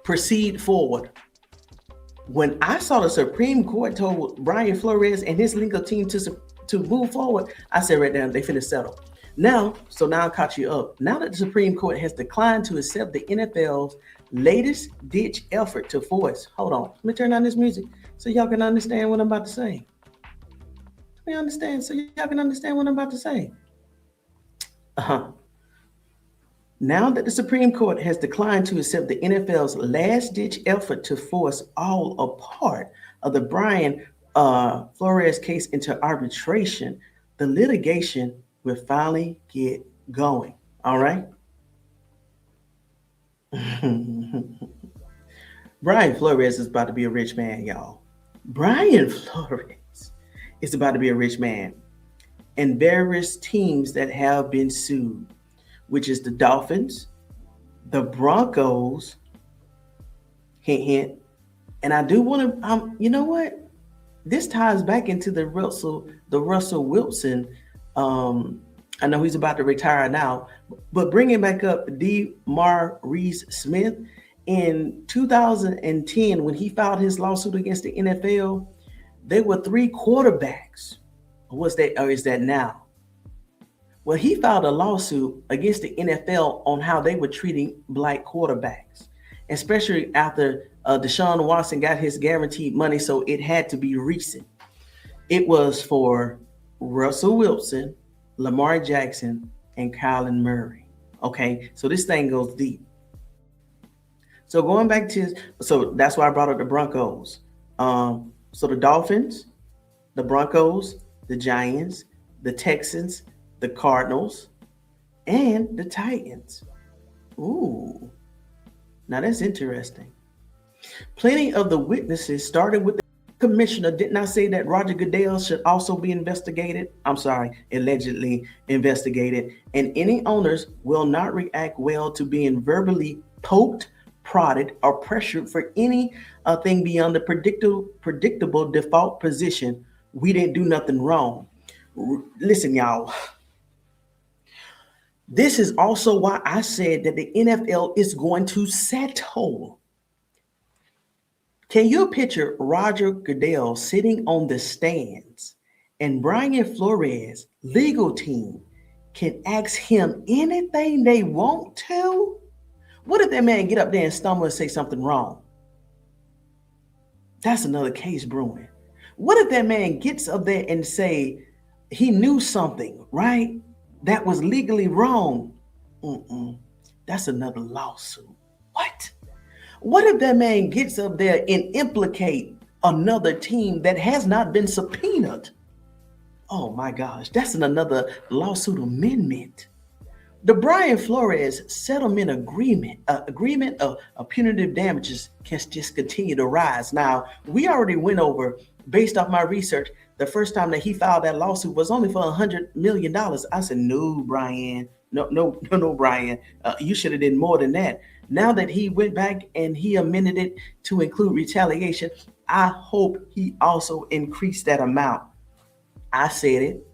proceed forward. When I saw the Supreme Court told Brian Flores and his legal team to move forward, I said right now, they finna settle. Now I caught you up. Now that the Supreme Court has declined to accept the NFL's latest ditch effort to force, hold on, let me turn on this music so y'all can understand what I'm about to say. Let me understand so y'all can understand what I'm about to say. Now that the Supreme Court has declined to accept the NFL's last-ditch effort to force all or part of the Brian Flores case into arbitration, the litigation will finally get going. All right? Brian Flores is about to be a rich man, y'all. Brian Flores is about to be a rich man. And various teams that have been sued, which is the Dolphins, the Broncos, hint, hint. And I do want to, you know what? This ties back into the Russell Wilson. I know he's about to retire now, but bringing back up DeMaurice Smith in 2010, when he filed his lawsuit against the NFL, there were 3 quarterbacks. Was that, or is that now? Well, he filed a lawsuit against the NFL on how they were treating black quarterbacks, especially after Deshaun Watson got his guaranteed money, so it had to be recent. It was for Russell Wilson, Lamar Jackson, and Kyler Murray. Okay, so this thing goes deep. So going back to, so that's why I brought up the Broncos. So the Dolphins, the Broncos, the Giants, the Texans, the Cardinals, and the Titans. Ooh, now that's interesting. Plenty of the witnesses, starting with the commissioner, did not say that Roger Goodell should also be investigated. I'm sorry, allegedly investigated. And any owners will not react well to being verbally poked, prodded, or pressured for any thing beyond the predictable default position. We didn't do nothing wrong. Listen, y'all. This is also why I said that the NFL is going to settle. Can you picture Roger Goodell sitting on the stands and Brian Flores' legal team can ask him anything they want to? What if that man get up there and stumble and say something wrong? That's another case brewing. What if that man gets up there and say he knew something, right, that was legally wrong? That's another lawsuit. What? What if that man gets up there and implicate another team that has not been subpoenaed? Oh my gosh, that's another lawsuit amendment. The Brian Flores settlement agreement of punitive damages can just continue to rise. Now, we already went over, based off my research, the first time that he filed that lawsuit was only for $100 million. I said, no, Brian, no, Brian, you should have did more than that. Now that he went back and he amended it to include retaliation, I hope he also increased that amount. I said it,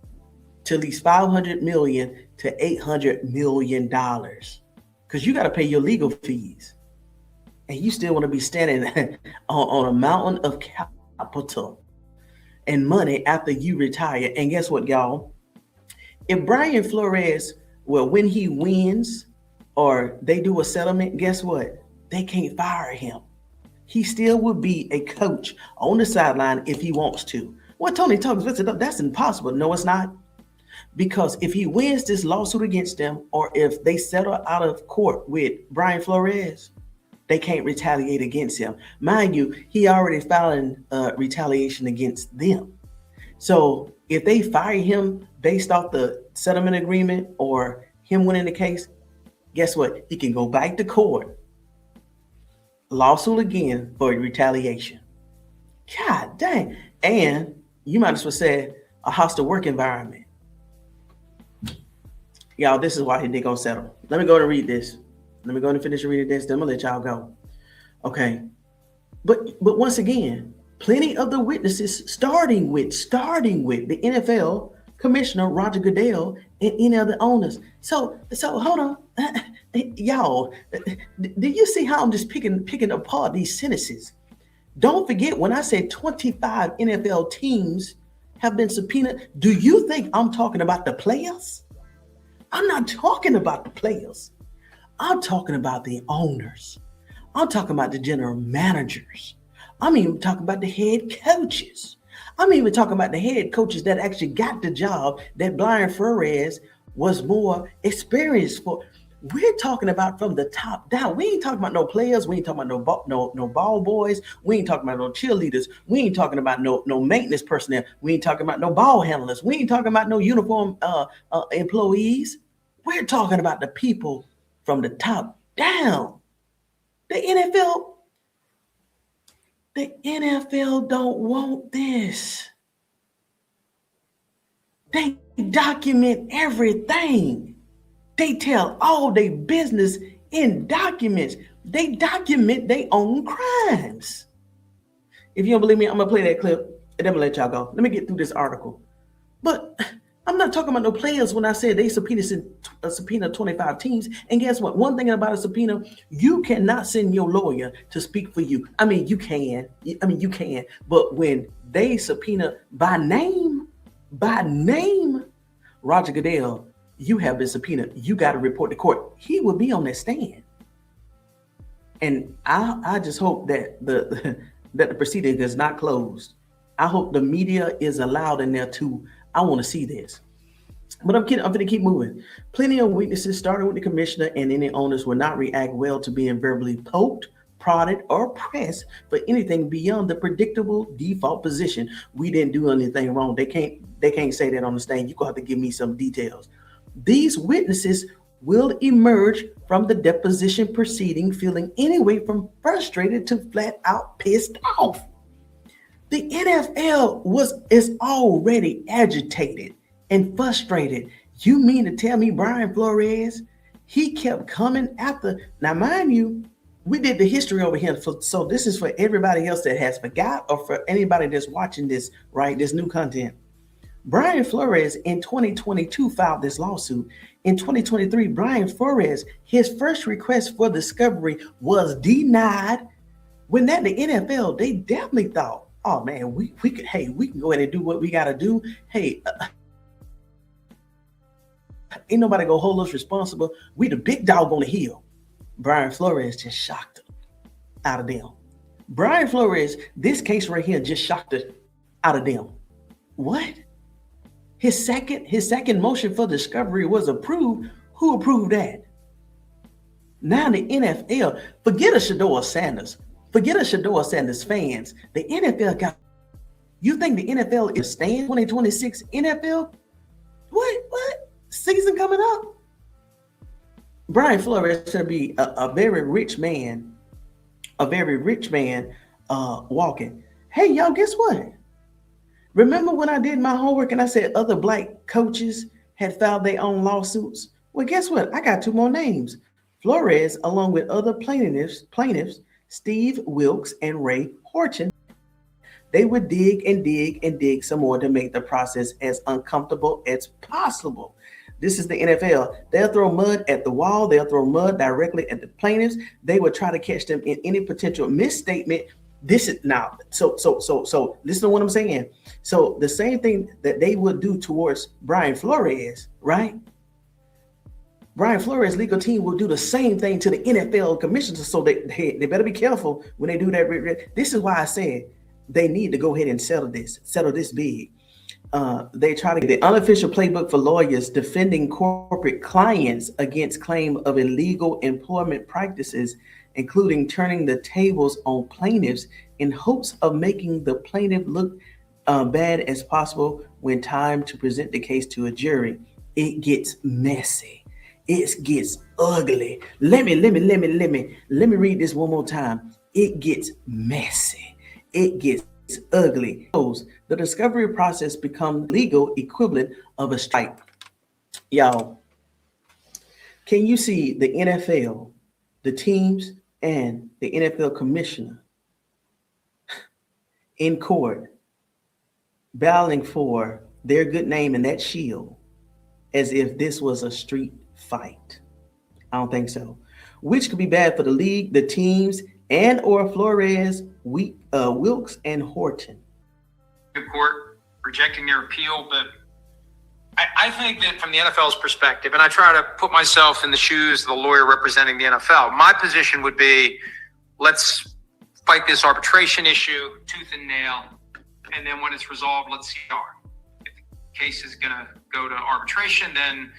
to at least $500 million to $800 million, because you got to pay your legal fees, and you still want to be standing on a mountain of capital and money after you retire. And guess what, y'all? If Brian Flores, well, when he wins or they do a settlement, guess what? They can't fire him. He still would be a coach on the sideline if he wants to. Well, Tony Talks VestedUp, that's impossible. No, it's not. Because if he wins this lawsuit against them, or if they settle out of court with Brian Flores, they can't retaliate against him. Mind you, he already filed retaliation against them. So if they fire him based off the settlement agreement or him winning the case, guess what? He can go back to court, lawsuit again for retaliation. God dang. And you might as well say a hostile work environment. Y'all, this is why they're going to settle. Let me go and read this. Let me go and finish reading this. Then I'm going to let y'all go. Okay. But once again, plenty of the witnesses, starting with the NFL Commissioner Roger Goodell and any other owners. So hold on, y'all. Do you see how I'm just picking apart these sentences? Don't forget when I said 25 NFL teams have been subpoenaed. Do you think I'm talking about the players? I'm not talking about the players. I'm talking about the owners. I'm talking about the general managers. I'm even talking about the head coaches. I'm even talking about the head coaches that actually got the job that Brian Flores was more experienced for. We're talking about from the top down. We ain't talking about no players. We ain't talking about no ball boys. We ain't talking about no cheerleaders. We ain't talking about no maintenance personnel. We ain't talking about no ball handlers. We ain't talking about no uniform employees. We're talking about the people from the top down. The NFL don't want this. They document everything. They tell all their business in documents. They document their own crimes. If you don't believe me, I'm going to play that clip and then I'm going to let y'all go. Let me get through this article. But I'm not talking about no players when I said they subpoena 25 teams. And guess what? One thing about a subpoena, you cannot send your lawyer to speak for you. I mean, you can. But when they subpoena by name, Roger Goodell, you have been subpoenaed. You got to report to court. He will be on that stand. And I just hope that the proceeding is not closed. I hope the media is allowed in there too. I want to see this. But I'm going to keep moving. Plenty of witnesses, starting with the commissioner and any owners, will not react well to being verbally poked, prodded, or pressed for anything beyond the predictable default position. We didn't do anything wrong. They can't say that on the stand. You're going to have to give me some details. These witnesses will emerge from the deposition proceeding feeling anyway from frustrated to flat out pissed off. The NFL is already agitated and frustrated. You mean to tell me Brian Flores, he kept coming after? Now, mind you, we did the history over here. So this is for everybody else that has forgot or for anybody that's watching this, right? This new content. Brian Flores in 2022 filed this lawsuit. In 2023, Brian Flores, his first request for discovery was denied. When that the NFL, they definitely thought, oh man, we can go ahead and do what we got to do. Hey, ain't nobody gonna hold us responsible. We the big dog on the hill. Brian Flores just shocked her out of them. Brian Flores, this case right here just shocked her out of them. What? His second motion for discovery was approved. Who approved that? Now the NFL, forget a Shedeur Sanders fans. The NFL got. You think the NFL is staying 2026 NFL? What? Season coming up? Brian Flores should be a very rich man walking. Hey, y'all, guess what? Remember when I did my homework and I said other black coaches had filed their own lawsuits? Well, guess what? I got two more names. Flores, along with other plaintiffs, Steve Wilkes and Ray Horton. They would dig some more to make the process as uncomfortable as possible. This is the NFL. They'll throw mud at the wall. They'll throw mud directly at the plaintiffs. They would try to catch them in any potential misstatement. This is now, so listen to what I'm saying. So the same thing that they would do towards Brian Flores, right? Brian Flores' legal team will do the same thing to the NFL commissioners. So they better be careful when they do that. This is why I said they need to go ahead and settle this big. They try to get the unofficial playbook for lawyers defending corporate clients against claim of illegal employment practices, including turning the tables on plaintiffs in hopes of making the plaintiff look bad as possible when time to present the case to a jury. It gets messy. It gets ugly. Let me read this one more time. It gets messy. It gets ugly. The discovery process becomes legal equivalent of a strike. Y'all, can you see the NFL, the teams, and the NFL commissioner in court battling for their good name and that shield as if this was a street fight. I don't think so. Which could be bad for the league, the teams, and or Flores, Wilkes, and Horton. Court rejecting their appeal, but I think that from the NFL's perspective, and I try to put myself in the shoes of the lawyer representing the NFL, my position would be, let's fight this arbitration issue tooth and nail, and then when it's resolved, let's see how. If the case is going to go to arbitration, then,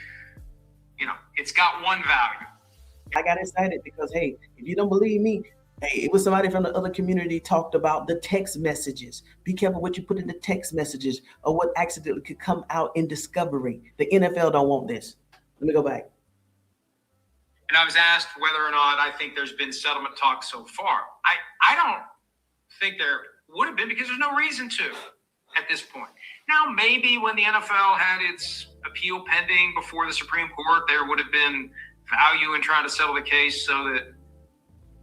it's got one value. I got excited because, hey, if you don't believe me, hey, it was somebody from the other community talked about the text messages. Be careful what you put in the text messages or what accidentally could come out in discovery. The NFL don't want this. Let me go back. And I was asked whether or not I think there's been settlement talk so far. I don't think there would have been, because there's no reason to at this point. Now, maybe when the NFL had its appeal pending before the Supreme Court, there would have been value in trying to settle the case so that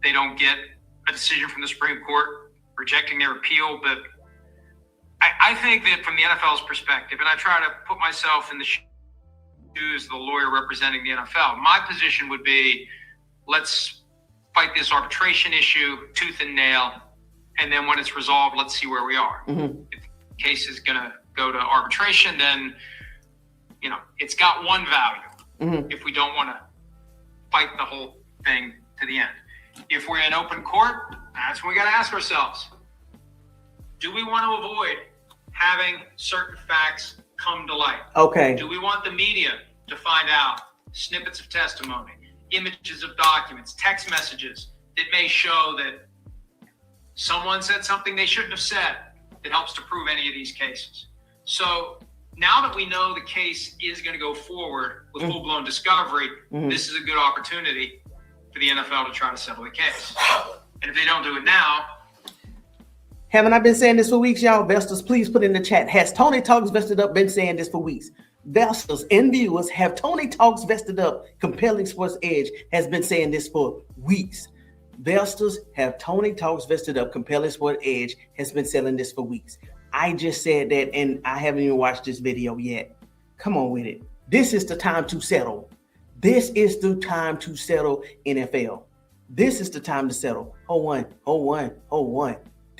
they don't get a decision from the Supreme Court rejecting their appeal. But I think that from the NFL's perspective, and I try to put myself in the shoes of the lawyer representing the NFL, my position would be, let's fight this arbitration issue tooth and nail, and then when it's resolved, let's see where we are. Mm-hmm. If the case is going to go to arbitration, then, it's got one value. Mm-hmm. If we don't want to fight the whole thing to the end. If we're in open court, that's when we got to ask ourselves, do we want to avoid having certain facts come to light? Okay. Do we want the media to find out snippets of testimony, images of documents, text messages that may show that someone said something they shouldn't have said that helps to prove any of these cases? So now that we know the case is going to go forward with full-blown discovery, this is a good opportunity for the NFL to try to settle the case. And if they don't do it now... Haven't I been saying this for weeks, y'all? Vesters, please put in the chat. Has Tony Talks Vested Up been saying this for weeks? Vesters and viewers, have Tony Talks Vested Up, Compelling Sports Edge has been saying this for weeks. Vesters, have Tony Talks Vested Up, Compelling Sports Edge has been selling this for weeks. I just said that, and I haven't even watched this video yet. Come on with it. This is the time to settle. This is the time to settle, NFL. This is the time to settle. Hold on.